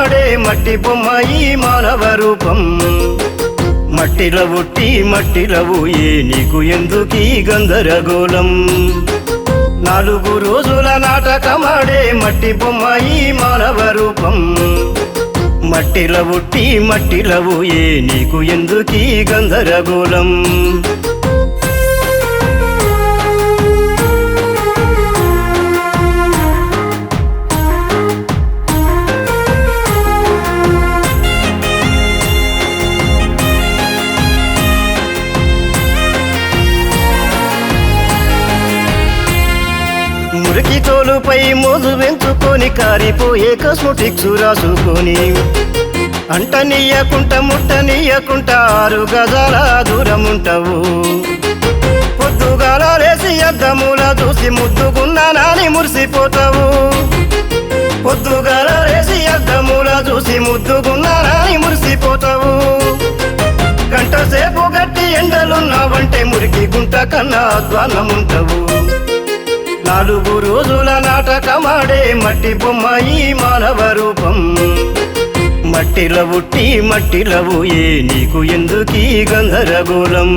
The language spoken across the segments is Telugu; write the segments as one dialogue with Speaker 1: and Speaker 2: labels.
Speaker 1: కమాడే మట్టి బొమ్మ ఈ మానవ రూపం మట్టిలో పుట్టి మట్టిలో పోయే నీకు ఎందుకీ గందరగోళం 4 రోజుల నాటకమాడే మట్టి బొమ్మ ఈ మానవ రూపం మట్టిలో పుట్టి మట్టిలో పోయే నీకు ఎందుకీ గందరగోళం మురికి తోలుపై మోజు వెంచుకొని కారిపోయే కాస్మోటిక్స్ రాసుకొని అంటనీయకుంట ముట్టనీయకుంట 6 గజాల దూరం ఉంటావు పొద్దుగాల లేసి అద్దముల చూసి ముద్దుకున్నానని మురిసిపోతావు పొద్దుగాల లేసి అద్దముల చూసి ముద్దుకున్నానని మురిసిపోతావు గంట సేపు గట్టి ఎండలున్నావంటే మురికి గుంట కన్నా అధ్వానముంటావు 4 రోజుల నాటకమాడే మట్టి బొమ్మ ఈ మానవ రూపం మట్టిలో పుట్టి మట్టిలో పోయే నీకు ఎందుకీ గందరగోళం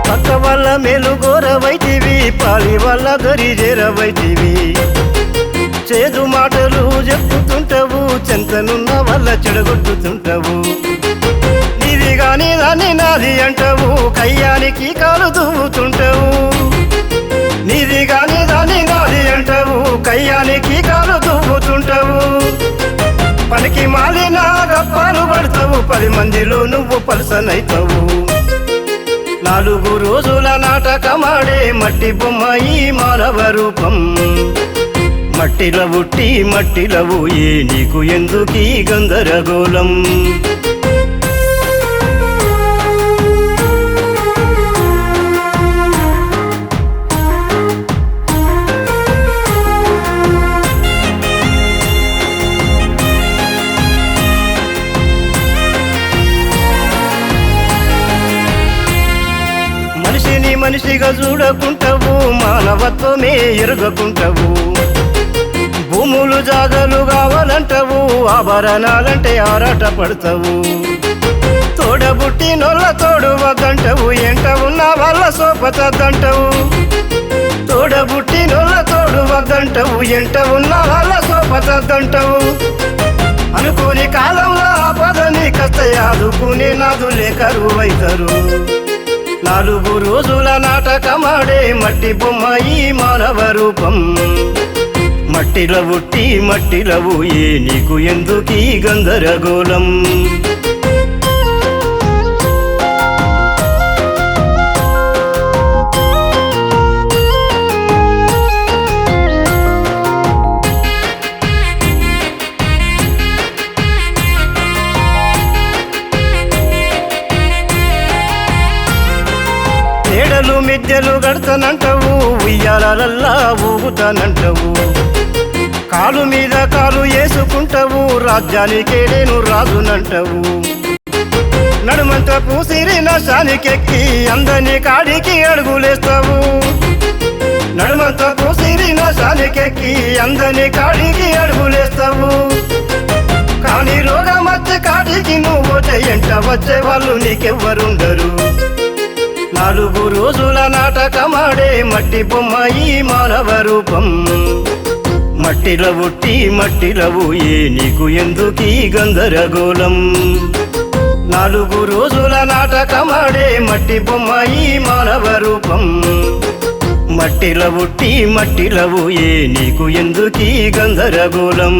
Speaker 1: పక్క వల్ల మేలు గోరవైతివి పాలి వల్ల గరిజేరవైతివి చేదు మాటలు చెప్పుతుంటావు చెంతనున్న వల్ల చెడగొట్టుతుంటావు నీది గాని దాన్ని నాది అంటావు కయ్యానికి కాలు దువ్వుతుంటావు నీది గాని దాన్ని నాది అంటావు కయ్యానికి కాలు దువ్వుతుంటావు పనికి మాలిన గప్పాలు పడతావు 10 మందిలో నువ్వు పలసనైతావు 4 రోజుల నాటకమాడే మట్టి బొమ్మ ఈ మానవ రూపం మట్టిలో పుట్టి మట్టిలో పోయే నీకు ఎందుకీ గందరగోళం మనిషిని మనిషిగా చూడకుంటావు మానవత్వమే ఎరగకుంటావు భూములు జాగలు కావాలంటావు ఆభరణాలంటే ఆరాట పడతావు తోడబుట్టినోళ్ళ తోడు వద్దంటావు ఎంట ఉన్న వాళ్ళ సోపతద్దంటావు తోడబుట్టినోళ్ళ తోడు వద్దంటావు ఎంట ఉన్న వాళ్ళ సోపతద్దంటావు అనుకోని కాలంలో ఆపదని కష్ట ఆదుకునే నాదులే కరువైతారు 4 రోజుల నాటకమాడే మట్టి బొమ్మ ఈ మానవ రూపం మట్టిలో పుట్టి మట్టిలో పోయే నీకు ఎందుకీ గందరగోళం ఏడలు మిద్దెలు గడతానంటావు ఉయ్యాలల్లా ఊగుతానంటావు కాలు మీద కాలు వేసుకుంటావు రాజ్యానికే నేను రాజునంటావు నడుమంత పూసిరి నశానికెక్కి అందని కాడికి అడుగులేస్తావు నడుమంత పూసిరి నశానికెక్కి అందని కాడికి అడుగులేస్తావు కానీ రోగం వచ్చే కాడికి నువ్వు ఎంట వచ్చే వాళ్ళు నీకెవ్వరుండరు 4 రోజుల నాటకమాడే మట్టి బొమ్మ ఈ మానవ రూపం మట్టిలో పుట్టి మట్టిలో పోయే నీకు ఎందుకీ గందరగోళం 4 రోజుల నాటకమాడే మట్టి బొమ్మ ఈ మానవ రూపం మట్టిలో పుట్టి మట్టిలో పోయే నీకు ఎందుకీ గందరగోళం